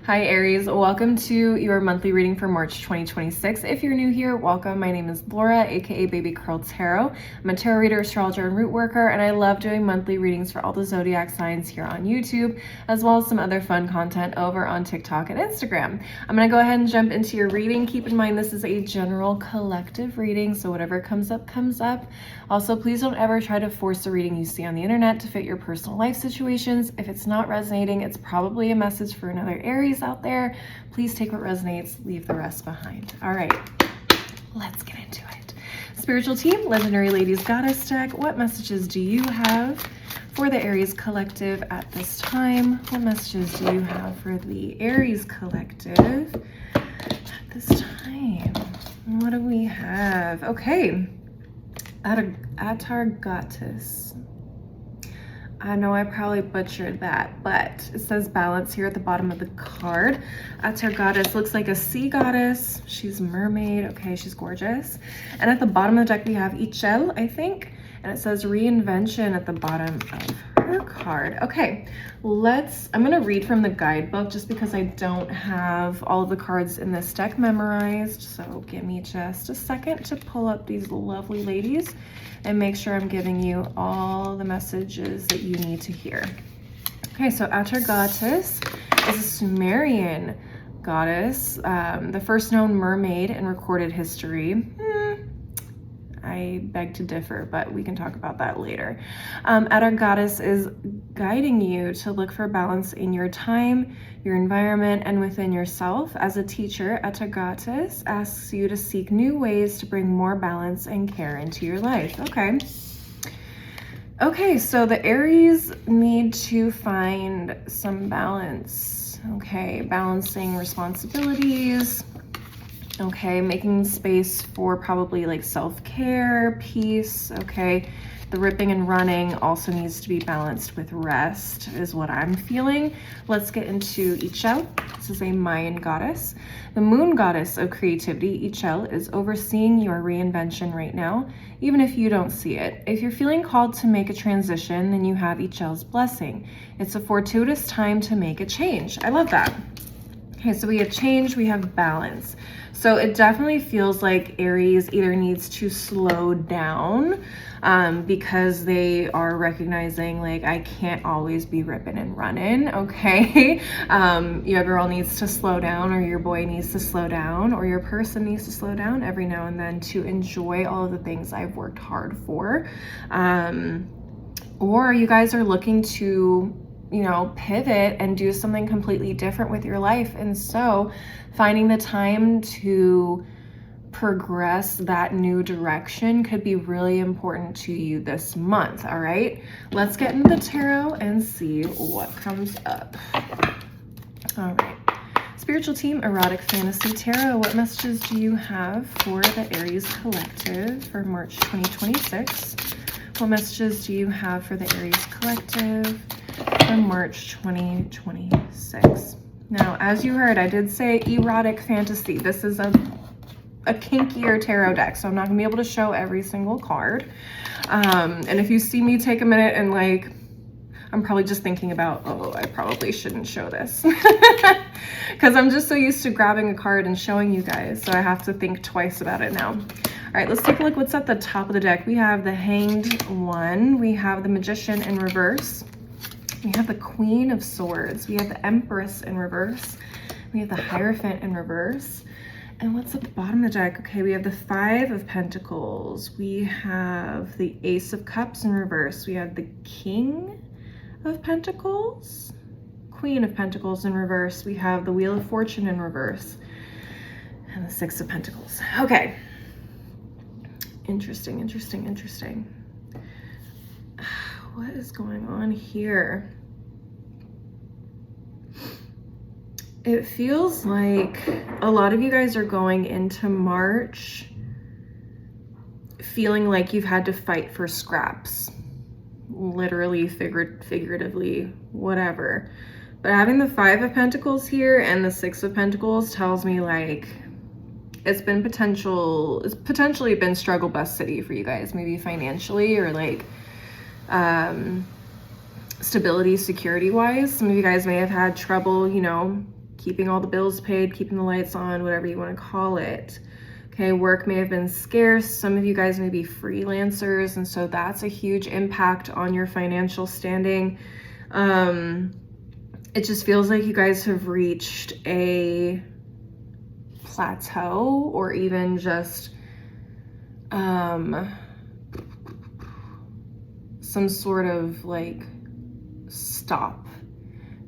Hi Aries, welcome to your monthly reading for March 2026. If you're new here, welcome. My name is Laura, aka Baby Curl Tarot. I'm a tarot reader, astrologer, and root worker, and I love doing monthly readings for all the zodiac signs here on YouTube, as well as some other fun content over on TikTok and Instagram. I'm gonna go ahead and jump into your reading. Keep in mind this is a general collective reading, so whatever comes up, comes up. Also, please don't ever try to force a reading you see on the internet to fit your personal life situations. If it's not resonating, it's probably a message for another Aries out there. Please take what resonates, leave the rest behind. All right, let's get into it. Spiritual team, Legendary Ladies Goddess deck, what messages do you have for the Aries collective at this time? What messages do you have for the Aries collective at this time? What do we have? Okay, Atargatis. I know I probably butchered that, but it says balance here at the bottom of the card. Atargatis looks like a sea goddess. She's a mermaid. Okay, she's gorgeous. And at the bottom of the deck, we have Ichel, I think. And it says reinvention at the bottom of her card. Okay, I'm gonna read from the guidebook just because I don't have all of the cards in this deck memorized. So give me just a second to pull up these lovely ladies and make sure I'm giving you all the messages that you need to hear. Okay, so Atargatis is a Sumerian goddess, the first known mermaid in recorded history. I beg to differ, but we can talk about that later. Atargatis is guiding you to look for balance in your time, your environment, and within yourself. As a teacher, Atargatis asks you to seek new ways to bring more balance and care into your life. Okay, so the Aries need to find some balance. Okay, balancing responsibilities. Okay, making space for probably like self-care, peace. Okay, the ripping and running also needs to be balanced with rest is what I'm feeling. Let's get into Ichel. This is a Mayan goddess. The moon goddess of creativity, Ichel, is overseeing your reinvention right now, even if you don't see it. If you're feeling called to make a transition, then you have Ichel's blessing. It's a fortuitous time to make a change. I love that. Okay, so we have change, we have balance. So it definitely feels like Aries either needs to slow down because they are recognizing like, I can't always be ripping and running, okay? Your girl needs to slow down, or your boy needs to slow down, or your person needs to slow down every now and then to enjoy all of the things I've worked hard for. Or you guys are looking to pivot and do something completely different with your life. And so finding the time to progress that new direction could be really important to you this month. All right, let's get into the tarot and see what comes up. All right, spiritual team, erotic fantasy tarot, what messages do you have for the Aries collective for March 2026? What messages do you have for the Aries collective for March 2026? Now, as you heard, I did say erotic fantasy. This is a kinkier tarot deck, so I'm not gonna be able to show every single card. And if you see me take a minute and like, I'm probably just thinking about, oh, I probably shouldn't show this. Because I'm just so used to grabbing a card and showing you guys, so I have to think twice about it now. All right, let's take a look what's at the top of the deck. We have the Hanged One, we have the Magician in reverse, we have the Queen of Swords, we have the Empress in reverse, we have the Hierophant in reverse, and what's at the bottom of the deck? Okay, we have the Five of Pentacles, we have the Ace of Cups in reverse, we have the King of Pentacles, Queen of Pentacles in reverse, we have the Wheel of Fortune in reverse, and the Six of Pentacles. Okay. Interesting. What is going on here? It feels like a lot of you guys are going into March feeling like you've had to fight for scraps. Literally, figuratively, whatever. But having the Five of Pentacles here and the Six of Pentacles tells me like it's potentially been struggle bus city for you guys, maybe financially or like stability, security wise. Some of you guys may have had trouble, keeping all the bills paid, keeping the lights on, whatever you want to call it. Okay, work may have been scarce. Some of you guys may be freelancers, and so that's a huge impact on your financial standing. It just feels like you guys have reached a plateau, or even just some sort of like stop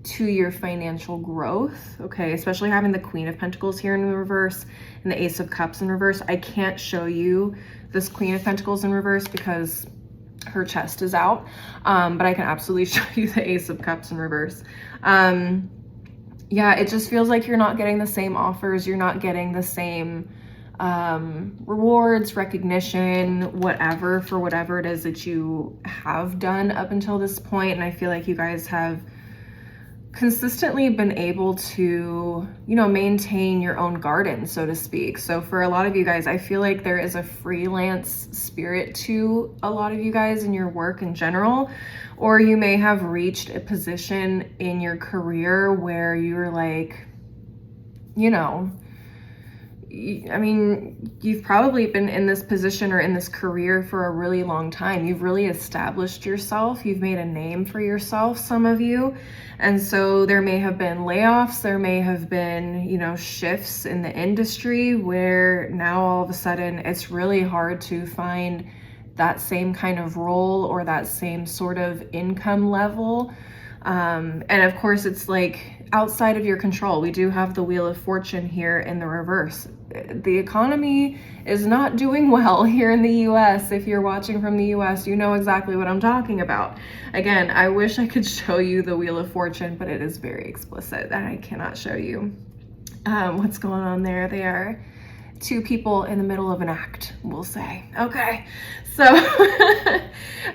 to your financial growth. Okay, especially having the Queen of Pentacles here in the reverse and the Ace of Cups in reverse. I can't show you this Queen of Pentacles in reverse because her chest is out, but I can absolutely show you the Ace of Cups in reverse. Yeah, it just feels like you're not getting the same offers, you're not getting the same rewards, recognition, whatever, for whatever it is that you have done up until this point. And I feel like you guys have consistently been able to, you know, maintain your own garden, so to speak. So for a lot of you guys, I feel like there is a freelance spirit to a lot of you guys in your work in general, or you may have reached a position in your career where you're like, you know, I mean, you've probably been in this position or in this career for a really long time. You've really established yourself. You've made a name for yourself, some of you. And so there may have been layoffs. There may have been, you know, shifts in the industry where now all of a sudden it's really hard to find that same kind of role or that same sort of income level. And of course, it's like outside of your control. We do have the Wheel of Fortune here in the reverse. The economy is not doing well here in the US. If you're watching from the US, you know exactly what I'm talking about. Again, I wish I could show you the Wheel of Fortune, but it is very explicit and I cannot show you what's going on there. They are two people in the middle of an act, we'll say. Okay, so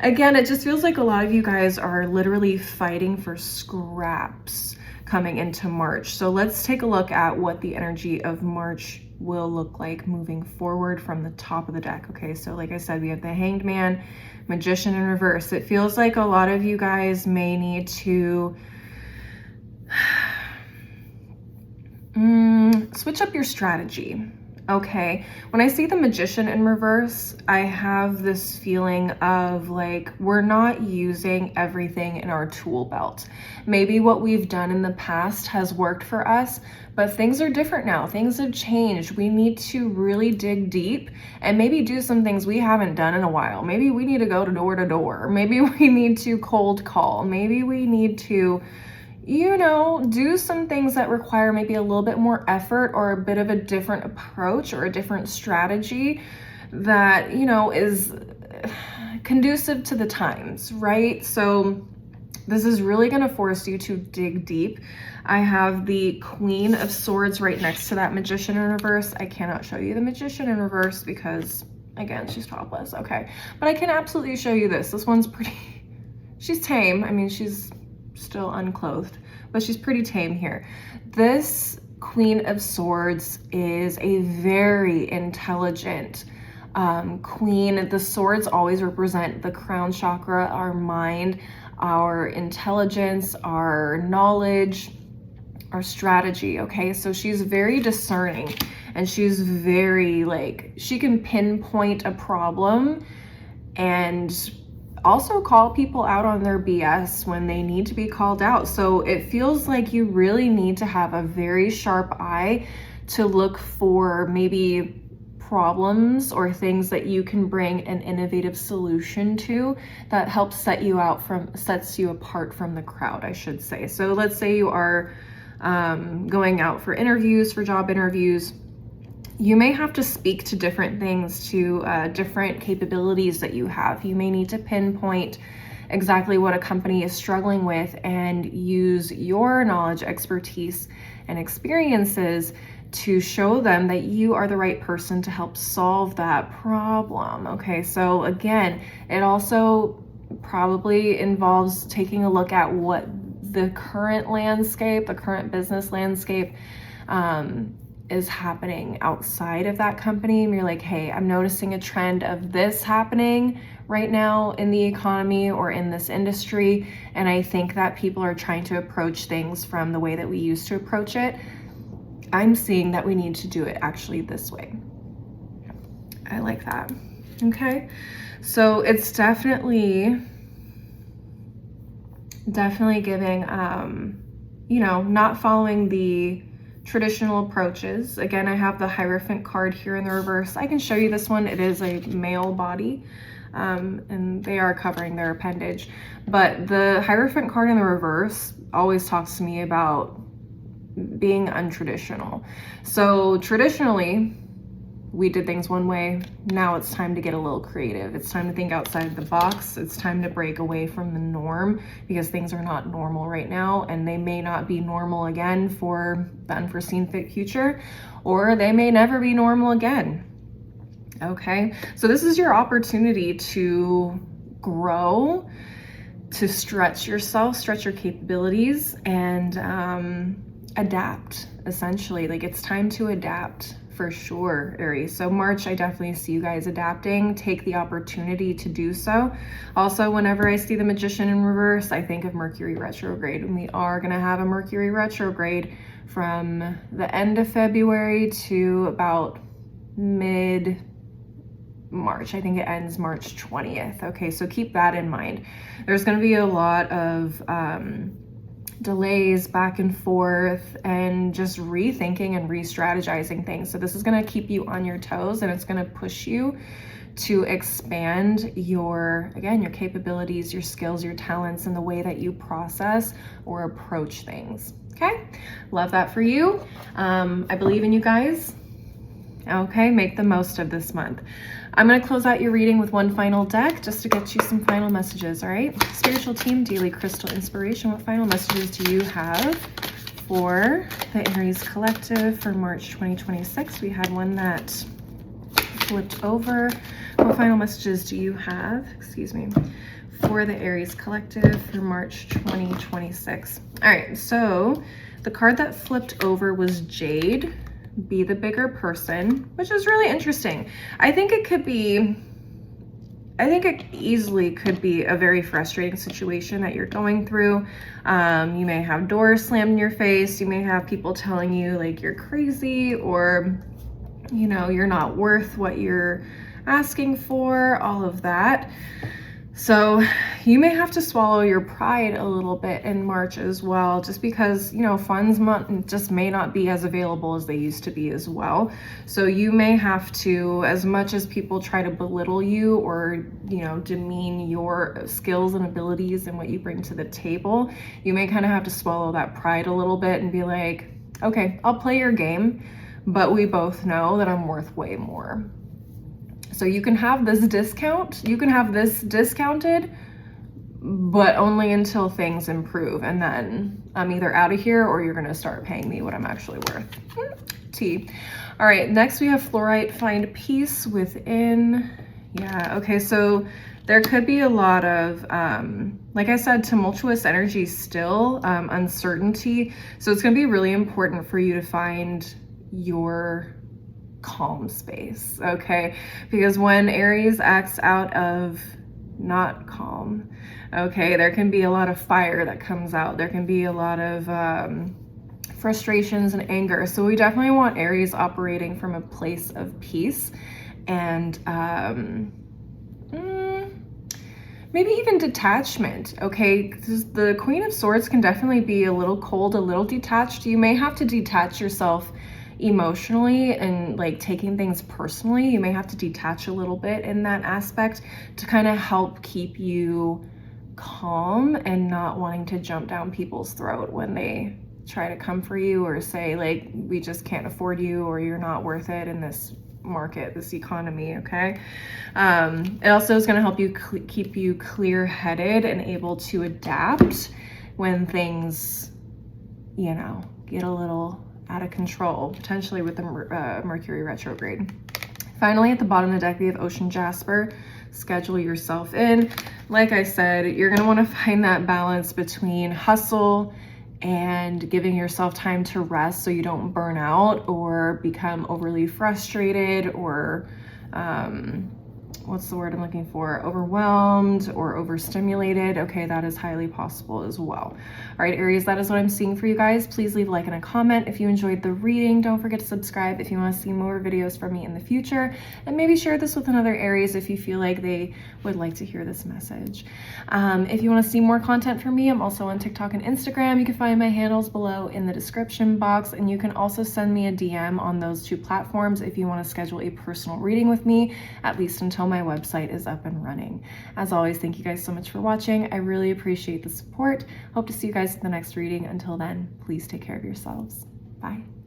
again, it just feels like a lot of you guys are literally fighting for scraps coming into March. So let's take a look at what the energy of March will look like moving forward from the top of the deck. Okay, so like I said, we have the Hanged Man, Magician in reverse. It feels like a lot of you guys may need to switch up your strategy. Okay, when I see the Magician in reverse, I have this feeling of like, we're not using everything in our tool belt. Maybe what we've done in the past has worked for us, but things are different now. Things have changed. We need to really dig deep and maybe do some things we haven't done in a while. Maybe we need to go to door. Maybe we need to cold call. Maybe we need to, you know, do some things that require maybe a little bit more effort or a bit of a different approach or a different strategy that, you know, is conducive to the times, right? So this is really going to force you to dig deep. I have the Queen of Swords right next to that Magician in reverse. I cannot show you the Magician in reverse because, again, she's topless. Okay, but I can absolutely show you this. This one's pretty, she's tame. I mean, she's still unclothed, but she's pretty tame here. This Queen of Swords is a very intelligent queen. The swords always represent the crown chakra, our mind, our intelligence, our knowledge, our strategy. Okay, so she's very discerning and she's very like, she can pinpoint a problem and also call people out on their BS when they need to be called out. So it feels like you really need to have a very sharp eye to look for maybe problems or things that you can bring an innovative solution to that helps sets you apart from the crowd, I should say. So let's say you are going out for interviews, for job interviews. You may have to speak to different things, to different capabilities that you have. You may need to pinpoint exactly what a company is struggling with and use your knowledge, expertise, and experiences to show them that you are the right person to help solve that problem. Okay, so again, it also probably involves taking a look at what the current landscape, the current business landscape, is happening outside of that company. And you're like, hey, I'm noticing a trend of this happening right now in the economy or in this industry. And I think that people are trying to approach things from the way that we used to approach it. I'm seeing that we need to do it actually this way. I like that. Okay. So it's definitely giving, not following the traditional approaches. Again, I have the Hierophant card here in the reverse. I can show you this one. It is a male body, and they are covering their appendage. But the Hierophant card in the reverse always talks to me about being untraditional. So traditionally, we did things one way. Now it's time to get a little creative. It's time to think outside the box. It's time to break away from the norm, because things are not normal right now, and they may not be normal again for the unforeseen future, or they may never be normal again. Okay, so this is your opportunity to grow, to stretch yourself, stretch your capabilities, and adapt, essentially. Like, it's time to adapt for sure, Aries. So March, I definitely see you guys adapting. Take the opportunity to do so. Also, whenever I see the Magician in reverse, I think of Mercury retrograde, and we are going to have a Mercury retrograde from the end of February to about mid-March. I think it ends March 20th. Okay, so keep that in mind. There's going to be a lot of delays back and forth, and just rethinking and re-strategizing things. So this is going to keep you on your toes, and it's going to push you to expand your capabilities, your skills, your talents, and the way that you process or approach things. Okay, love that for you. I believe in you guys. Okay, make the most of this month. I'm going to close out your reading with one final deck just to get you some final messages, all right? Spiritual team, daily crystal inspiration. What final messages do you have for the Aries collective for March 2026? We had one that flipped over. What final messages do you have, for the Aries collective for March 2026? All right, so the card that flipped over was Jade. Be the bigger person, which is really interesting. I think it easily could be a very frustrating situation that you're going through. You may have doors slammed in your face. You may have people telling you like you're crazy, or you're not worth what you're asking for, all of that. So you may have to swallow your pride a little bit in March as well, just because, funds just may not be as available as they used to be as well. So you may have to, as much as people try to belittle you or, demean your skills and abilities and what you bring to the table, you may kind of have to swallow that pride a little bit and be like, okay, I'll play your game, but we both know that I'm worth way more. So you can have this discount, you can have this discounted, but only until things improve. And then I'm either out of here or you're gonna start paying me what I'm actually worth. T. All right, next we have Fluorite, find peace within. Yeah, okay, so there could be a lot of, like I said, tumultuous energy still, uncertainty. So it's gonna be really important for you to find your calm space, okay? Because when Aries acts out of not calm, okay, there can be a lot of fire that comes out. There can be a lot of frustrations and anger. So we definitely want Aries operating from a place of peace and maybe even detachment, okay? Because the Queen of Swords can definitely be a little cold, a little detached. You may have to detach yourself emotionally and like taking things personally. You may have to detach a little bit in that aspect to kind of help keep you calm and not wanting to jump down people's throat when they try to come for you or say like, we just can't afford you, or you're not worth it in this market, this economy, okay? It also is going to help you keep you clear-headed and able to adapt when things, get a little out of control, potentially with the Mercury retrograde. Finally, at the bottom of the deck, we have Ocean Jasper. Schedule yourself in. Like I said, you're going to want to find that balance between hustle and giving yourself time to rest so you don't burn out or become overly frustrated or what's the word I'm looking for? Overwhelmed or overstimulated. Okay, that is highly possible as well. All right, Aries, that is what I'm seeing for you guys. Please leave a like and a comment if you enjoyed the reading. Don't forget to subscribe if you want to see more videos from me in the future, and maybe share this with another Aries if you feel like they would like to hear this message. If you want to see more content from me, I'm also on TikTok and Instagram. You can find my handles below in the description box, and you can also send me a DM on those two platforms if you want to schedule a personal reading with me, at least until my website is up and running. As always, thank you guys so much for watching. I really appreciate the support. Hope to see you guys in the next reading. Until then, please take care of yourselves. Bye.